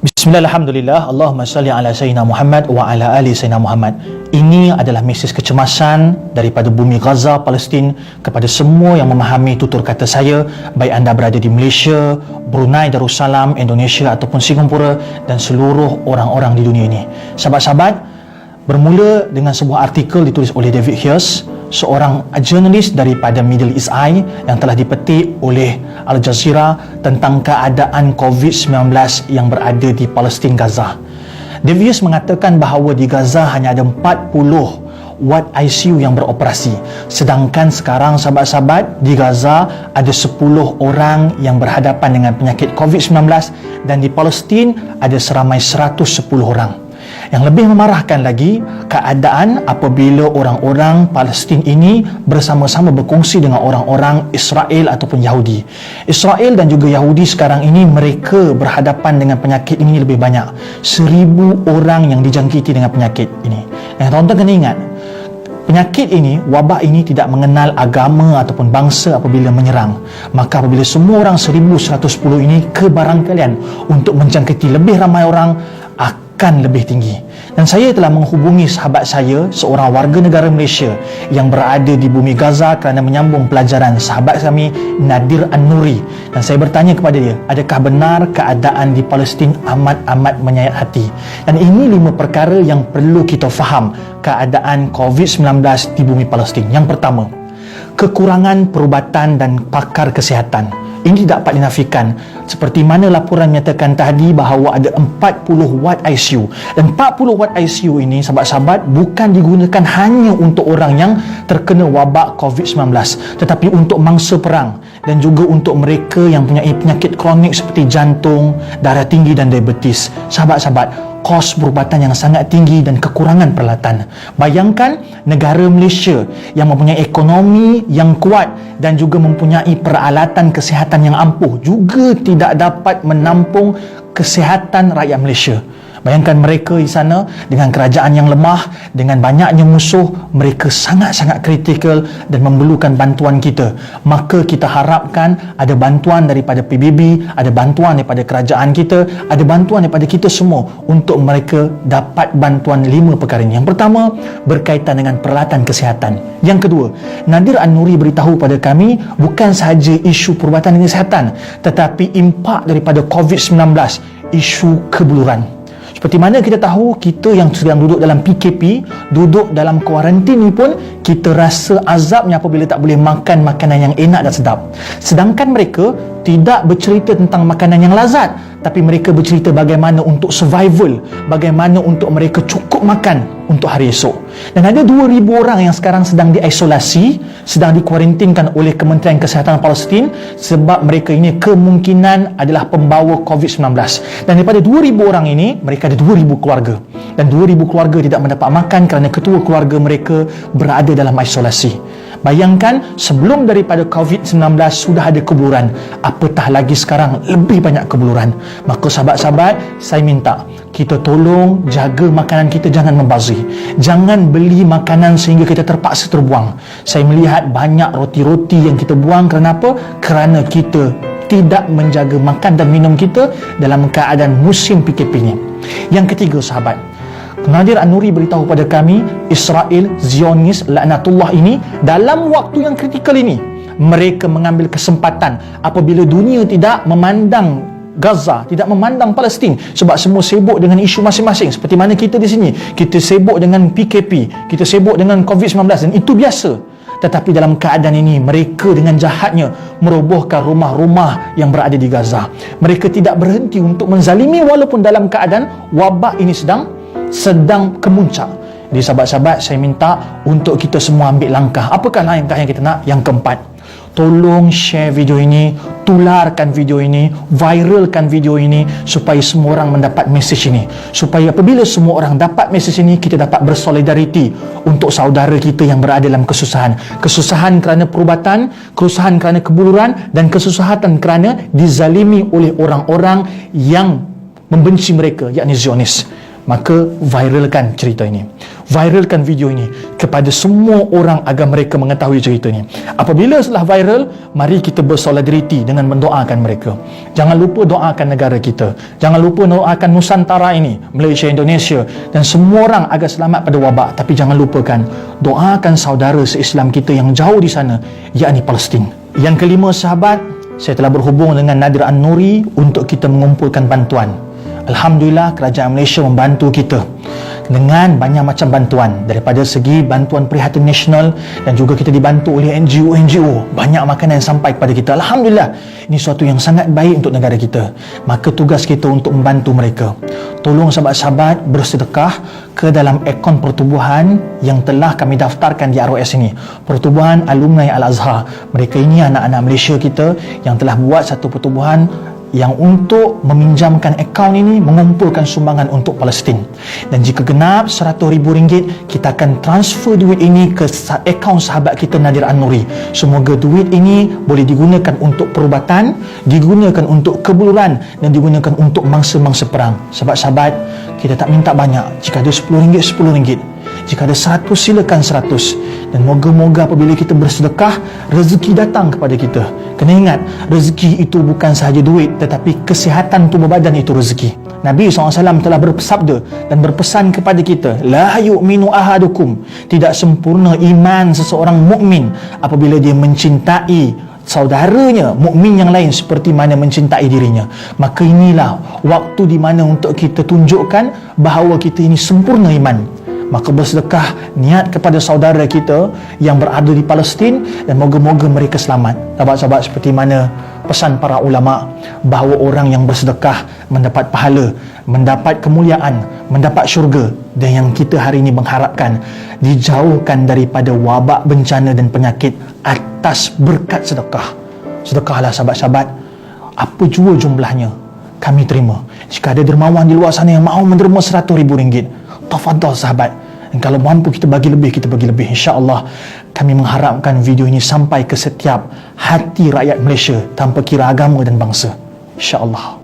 Bismillah, alhamdulillah, Allahumma salli ala Sayyidina Muhammad wa ala ali Sayyidina Muhammad. Ini adalah mesej kecemasan daripada bumi Gaza, Palestin kepada semua yang memahami tutur kata saya, baik anda berada di Malaysia, Brunei Darussalam, Indonesia ataupun Singapura dan seluruh orang-orang di dunia ini. Sahabat-sahabat, bermula dengan sebuah artikel ditulis oleh David Hughes, seorang jurnalis daripada Middle East Eye yang telah dipetik oleh Al Jazeera tentang keadaan COVID-19 yang berada di Palestin, Gaza. David Hughes mengatakan bahawa di Gaza hanya ada 40 ward ICU yang beroperasi, sedangkan sekarang sahabat-sahabat di Gaza ada 10 orang yang berhadapan dengan penyakit COVID-19 dan di Palestin ada seramai 110 orang. Yang lebih memarahkan lagi, keadaan apabila orang-orang Palestin ini bersama-sama berkongsi dengan orang-orang Israel ataupun Yahudi. Israel dan juga Yahudi sekarang ini mereka berhadapan dengan penyakit ini lebih banyak. 1,000 orang yang dijangkiti dengan penyakit ini. Yang tuan-tuan kena ingat, penyakit ini, wabak ini tidak mengenal agama ataupun bangsa apabila menyerang. Maka apabila semua orang 1,110 ini kebarangkalian untuk menjangkiti lebih ramai orang akan lebih tinggi. Dan saya telah menghubungi sahabat saya, seorang warga negara Malaysia yang berada di bumi Gaza kerana menyambung pelajaran, sahabat kami Nadir An-Nuri, dan saya bertanya kepada dia, adakah benar keadaan di Palestin amat-amat menyayat hati? Dan ini 5 perkara yang perlu kita faham keadaan COVID-19 di bumi Palestin. Yang pertama, kekurangan perubatan dan pakar kesihatan. Ini tidak dapat dinafikan. Seperti mana laporan menyatakan tadi bahawa ada 40 ward ICU. Dan 40 ward ICU ini, sahabat-sahabat, bukan digunakan hanya untuk orang yang terkena wabak COVID-19, tetapi untuk mangsa perang dan juga untuk mereka yang punya penyakit kronik seperti jantung, darah tinggi dan diabetes. Sahabat-sahabat, kos perubatan yang sangat tinggi dan kekurangan peralatan. Bayangkan negara Malaysia yang mempunyai ekonomi yang kuat dan juga mempunyai peralatan kesihatan yang ampuh juga tidak dapat menampung kesihatan rakyat Malaysia. Bayangkan mereka di sana dengan kerajaan yang lemah, dengan banyaknya musuh, mereka sangat-sangat kritikal dan memerlukan bantuan kita. Maka kita harapkan ada bantuan daripada PBB, ada bantuan daripada kerajaan kita, ada bantuan daripada kita semua untuk mereka dapat bantuan 5 perkara ini. Yang pertama, berkaitan dengan peralatan kesihatan. Yang kedua, Nadir An-Nuri beritahu pada kami bukan sahaja isu perubatan dan kesihatan, tetapi impak daripada COVID-19, isu kebuluran. Seperti mana kita tahu, kita yang sedang duduk dalam PKP, duduk dalam kuarantin ni pun, kita rasa azabnya apabila tak boleh makan makanan yang enak dan sedap. Sedangkan mereka tidak bercerita tentang makanan yang lazat, tapi mereka bercerita bagaimana untuk survival, bagaimana untuk mereka cukup makan untuk hari esok. Dan ada 2,000 orang yang sekarang sedang diisolasi, sedang dikuarantinkan oleh Kementerian Kesihatan Palestin sebab mereka ini kemungkinan adalah pembawa COVID-19. Dan daripada 2,000 orang ini, mereka ada 2,000 keluarga. Dan 2,000 keluarga tidak mendapat makan kerana ketua keluarga mereka berada dalam isolasi. Bayangkan, sebelum daripada COVID-19 sudah ada kebuluran, apatah lagi sekarang lebih banyak kebuluran. Maka sahabat-sahabat, saya minta kita tolong jaga makanan kita, jangan membazir. Jangan beli makanan sehingga kita terpaksa terbuang. Saya melihat banyak roti-roti yang kita buang kerana apa? Kerana kita tidak menjaga makan dan minum kita dalam keadaan musim PKP ini. Yang ketiga, sahabat, Nadir An-Nuri beritahu pada kami, Israel, Zionis, laknatullah ini, dalam waktu yang kritikal ini, mereka mengambil kesempatan apabila dunia tidak memandang Gaza, tidak memandang Palestin sebab semua sibuk dengan isu masing-masing. Seperti mana kita di sini, kita sibuk dengan PKP, kita sibuk dengan COVID-19 dan itu biasa. Tetapi dalam keadaan ini, mereka dengan jahatnya merobohkan rumah-rumah yang berada di Gaza. Mereka tidak berhenti untuk menzalimi walaupun dalam keadaan wabak ini sedang kemuncak. Jadi sahabat-sahabat, saya minta untuk kita semua ambil langkah. Apakah langkah yang kita nak? Yang keempat, tolong share video ini, tularkan video ini, viralkan video ini supaya semua orang mendapat mesej ini. Supaya apabila semua orang dapat mesej ini, kita dapat bersolidariti untuk saudara kita yang berada dalam kesusahan. Kesusahan kerana perubatan, kesusahan kerana kebuluran dan kesusahan kerana dizalimi oleh orang-orang yang membenci mereka, yakni Zionis. Maka viralkan cerita ini, viralkan video ini kepada semua orang agar mereka mengetahui cerita ini. Apabila setelah viral, mari kita bersolidariti dengan mendoakan mereka. Jangan lupa doakan negara kita, jangan lupa doakan Nusantara ini, Malaysia, Indonesia dan semua orang agar selamat pada wabak. Tapi jangan lupakan doakan saudara se-Islam kita yang jauh di sana, yakni Palestin. Yang kelima sahabat, saya telah berhubung dengan Nadir An-Nuri untuk kita mengumpulkan bantuan. Alhamdulillah, kerajaan Malaysia membantu kita dengan banyak macam bantuan, daripada segi bantuan prihatin nasional dan juga kita dibantu oleh NGO. Banyak makanan yang sampai kepada kita. Alhamdulillah, ini suatu yang sangat baik untuk negara kita. Maka tugas kita untuk membantu mereka. Tolong sahabat-sahabat bersedekah ke dalam akaun pertubuhan yang telah kami daftarkan di ROS ini, Pertubuhan Alumni Al-Azhar. Mereka ini anak-anak Malaysia kita yang telah buat satu pertubuhan yang untuk meminjamkan akaun ini mengumpulkan sumbangan untuk Palestin. Dan jika genap RM100,000, kita akan transfer duit ini ke akaun sahabat kita Nadir An-Nuri. Semoga duit ini boleh digunakan untuk perubatan, digunakan untuk kebuluran dan digunakan untuk mangsa-mangsa perang. Sahabat-sahabat, kita tak minta banyak. Jika ada RM10, RM10. Jika ada 100, silakan 100. Dan moga-moga apabila kita bersedekah, rezeki datang kepada kita. Kena ingat, rezeki itu bukan sahaja duit, tetapi kesihatan tubuh badan itu rezeki. Nabi SAW telah bersabda dan berpesan kepada kita, la yu'minu ahadukum, tidak sempurna iman seseorang mukmin apabila dia mencintai saudaranya mukmin yang lain seperti mana mencintai dirinya. Maka inilah waktu di mana untuk kita tunjukkan bahawa kita ini sempurna iman. Maka bersedekah niat kepada saudara kita yang berada di Palestin dan moga-moga mereka selamat. Sahabat-sahabat, seperti mana pesan para ulama bahawa orang yang bersedekah mendapat pahala, mendapat kemuliaan, mendapat syurga. Dan yang kita hari ini mengharapkan dijauhkan daripada wabak, bencana dan penyakit atas berkat sedekah. Sedekahlah sahabat-sahabat, apa jua jumlahnya kami terima. Jika ada dermawan di luar sana yang mahu menerima RM100,000, tafadhal sahabat. Dan kalau mampu kita bagi lebih, kita bagi lebih. InsyaAllah kami mengharapkan video ini sampai ke setiap hati rakyat Malaysia tanpa kira agama dan bangsa. InsyaAllah.